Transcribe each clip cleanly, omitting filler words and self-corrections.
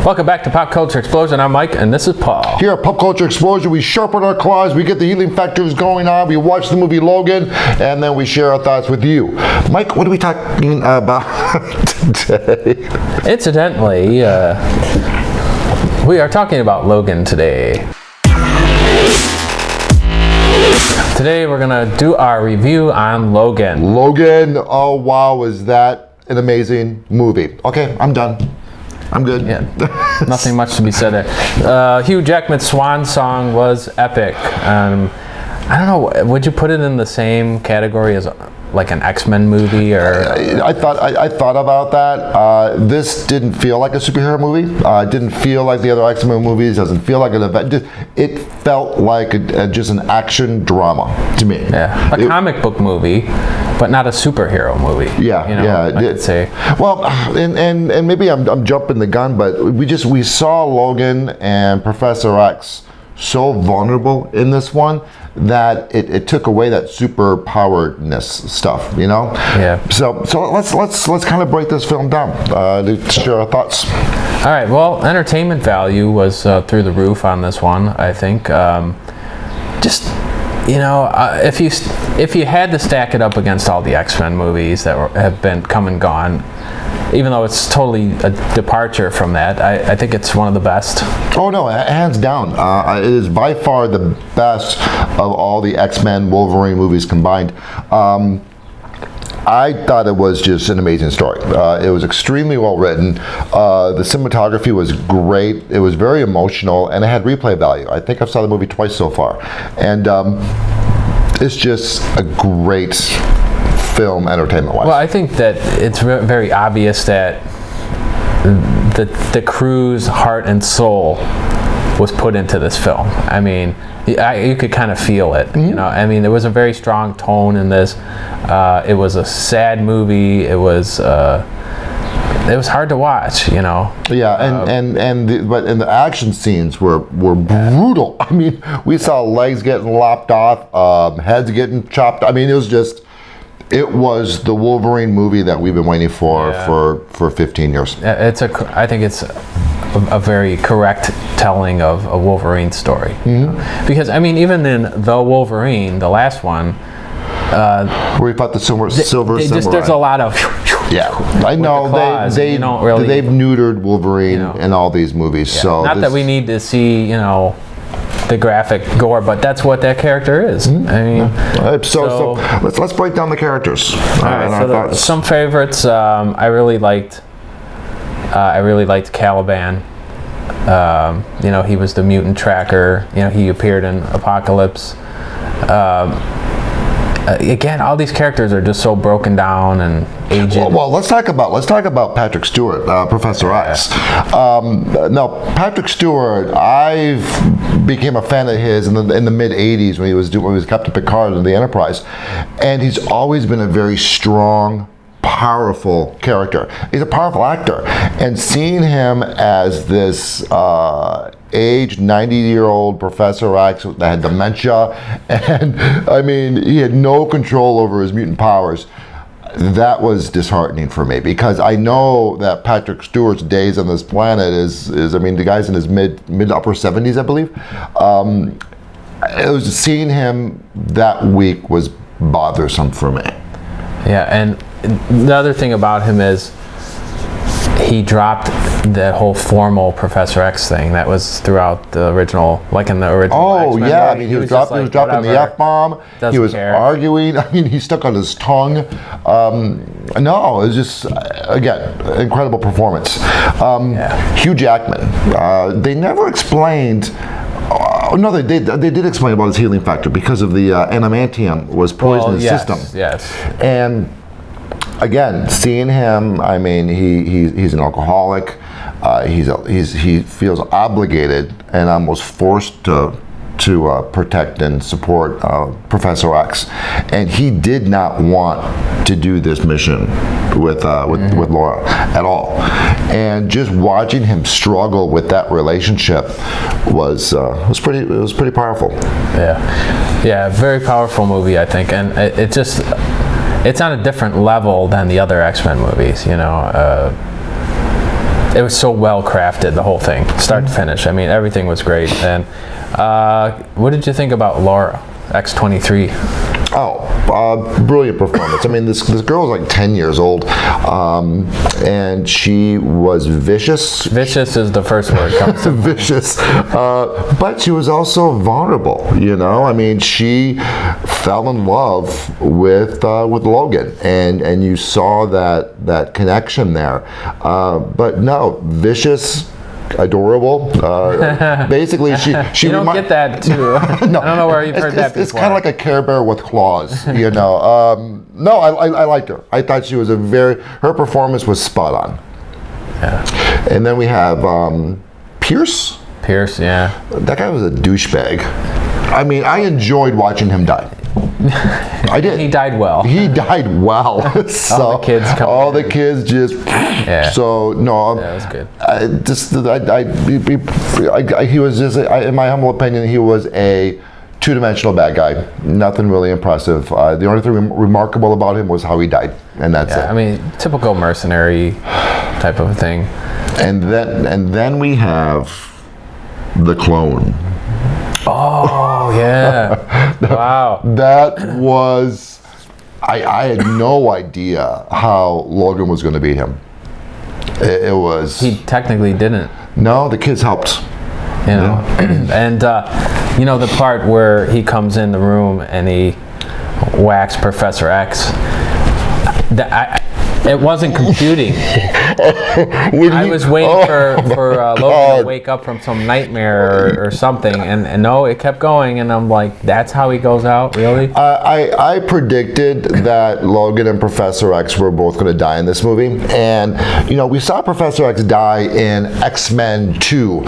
Welcome back to Pop Culture Explosion. I'm Mike, and this is Paul. Here at Pop Culture Explosion, we sharpen our claws, we get the healing factors going on, we watch the movie Logan, and then we share our thoughts with you. Mike, what are we talking about today? Incidentally, we are talking about Logan today. Today we're going to do our review on Logan. Logan, oh wow, is that an amazing movie. Okay, I'm done. I'm good. Yeah, nothing much to be said there. Hugh Jackman's swan song was epic. I don't know, would you put it in the same category as like an X-Men movie? Or I thought about that. This didn't feel like a superhero movie. It didn't feel like the other X-Men movies. Doesn't feel like an event. It felt like just an action drama to me. Yeah, a comic book movie, but not a superhero movie. Yeah, you know, yeah. I could say. Well, and maybe I'm jumping the gun, but we saw Logan and Professor X so vulnerable in this one that it took away that super poweredness stuff, you know. Yeah. So let's kind of break this film down to share our thoughts. All right. Well, entertainment value was through the roof on this one. I think. Just, you know, if you had to stack it up against all the X-Men movies that have been come and gone, even though it's totally a departure from that, I think it's one of the best. Oh no, hands down. It is by far the best of all the X-Men Wolverine movies combined. I thought it was just an amazing story. It was extremely well written. The cinematography was great. It was very emotional, and it had replay value. I think I've saw the movie twice so far. And it's just a great film entertainment-wise. Well, I think that it's very obvious that the crew's heart and soul was put into this film. I mean, you could kind of feel it. Mm-hmm. You know, I mean, there was a very strong tone in this. It was a sad movie. It was hard to watch. You know. Yeah, but the action scenes were brutal. I mean, we saw legs getting lopped off, heads getting chopped. I mean, it was the Wolverine movie that we've been waiting for 15 years. I think it's a very correct telling of a Wolverine story. Mm-hmm. Because I mean, even in The Wolverine, the last one, where we fought the silver samurai. There's a lot of I know they've neutered Wolverine in all these movies. Yeah. So not that we need to see the graphic gore, but that's what that character is. Mm-hmm. I mean, so let's break down the characters. All right, some favorites. I really liked Caliban. You know, he was the mutant tracker. You know, he appeared in Apocalypse. Again, all these characters are just so broken down and aged. Well, let's talk about Patrick Stewart, Professor X. Now, Patrick Stewart, I became a fan of his in the mid '80s when he was Captain Picard in the Enterprise, and he's always been a very strong, powerful character. He's a powerful actor, and seeing him as this aged 90-year-old Professor X that had dementia, and I mean, he had no control over his mutant powers. That was disheartening for me, because I know that Patrick Stewart's days on this planet is I mean, the guy's in his mid upper 70s, I believe. It was seeing him that weak was bothersome for me. Yeah, and the other thing about him is he dropped that whole formal Professor X thing that was throughout the original, like in the original. Oh X-Men yeah, movie. I mean, he was dropping the F-bomb. He was arguing. I mean, he stuck on his tongue. No, it was just again incredible performance. Hugh Jackman. They never explained. No, they did explain about his healing factor because of the adamantium was poisoning his system. Yes. And again, seeing him, I mean, he's an alcoholic. He feels obligated and almost forced to protect and support Professor X, and he did not want to do this mission with Laura at all. And just watching him struggle with that relationship was pretty powerful. Yeah, very powerful movie, I think, and it's on a different level than the other X-Men movies. You know, it was so well crafted, the whole thing, start to finish. I mean, everything was great. And what did you think about Laura, X-23? Brilliant performance. I mean, this girl was like 10 years old, and she was vicious. Vicious is the first word comes to Vicious, but she was also vulnerable. You know, I mean, she fell in love with Logan, and you saw that connection there. But no, vicious, adorable. Basically, she you don't get that too. No, I don't know where you've heard that before. It's kind of like a Care Bear with claws, you know. No, I liked her. I thought she was her performance was spot on. Yeah. And then we have Pierce. Pierce, yeah. That guy was a douchebag. I mean, I enjoyed watching him die. I did. He died well. He died well. So all the kids just. Yeah. So no. That was good. He was just, in my humble opinion, he was a two-dimensional bad guy. Nothing really impressive. The only thing remarkable about him was how he died, and that's it. I mean, typical mercenary type of thing. And then we have the clone. Oh yeah! Wow. That was. I had no idea how Logan was going to beat him. It was. He technically didn't. No, the kids helped. You know, and you know the part where he comes in the room and he whacks Professor X. It wasn't computing. I was waiting for Logan to wake up from some nightmare or something, and no, it kept going, and I'm like, that's how he goes out, really? I predicted that Logan and Professor X were both going to die in this movie, and you know, we saw Professor X die in X-Men 2,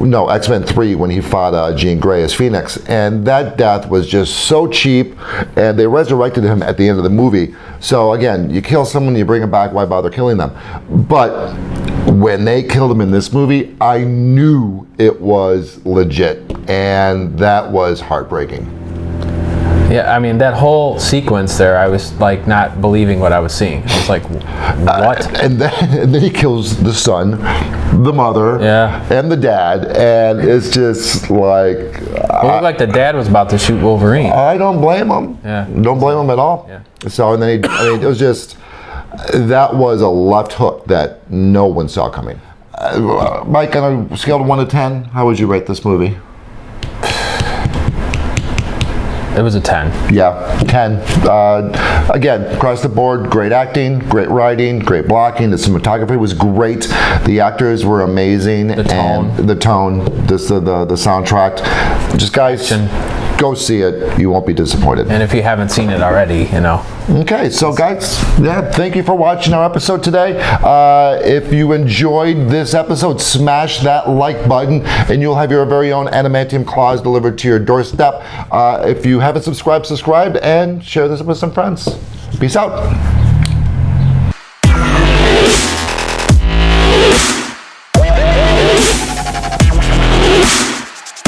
no, X-Men 3 when he fought Jean Grey as Phoenix, and that death was just so cheap, and they resurrected him at the end of the movie. So again, you kill someone, you bring them back, why bother killing them? But when they killed him in this movie, I knew it was legit, and that was heartbreaking. Yeah, I mean, that whole sequence there, I was like not believing what I was seeing. I was like, what? And then he kills the son, the mother, and the dad, and it's just like... It looked like the dad was about to shoot Wolverine. I don't blame him. Yeah. Don't blame him at all. Yeah. So, and then it was just... That was a left hook that no one saw coming. Mike, on a scale of 1 to 10, how would you rate this movie? It was a 10. Yeah, 10. Again, across the board, great acting, great writing, great blocking. The cinematography was great. The actors were amazing. The tone. And the tone, the soundtrack. Just guys, go see it. You won't be disappointed. And if you haven't seen it already, you know. Okay, so guys, thank you for watching our episode today. If you enjoyed this episode, smash that like button and you'll have your very own adamantium claws delivered to your doorstep. If you haven't subscribed, subscribe and share this with some friends. Peace out.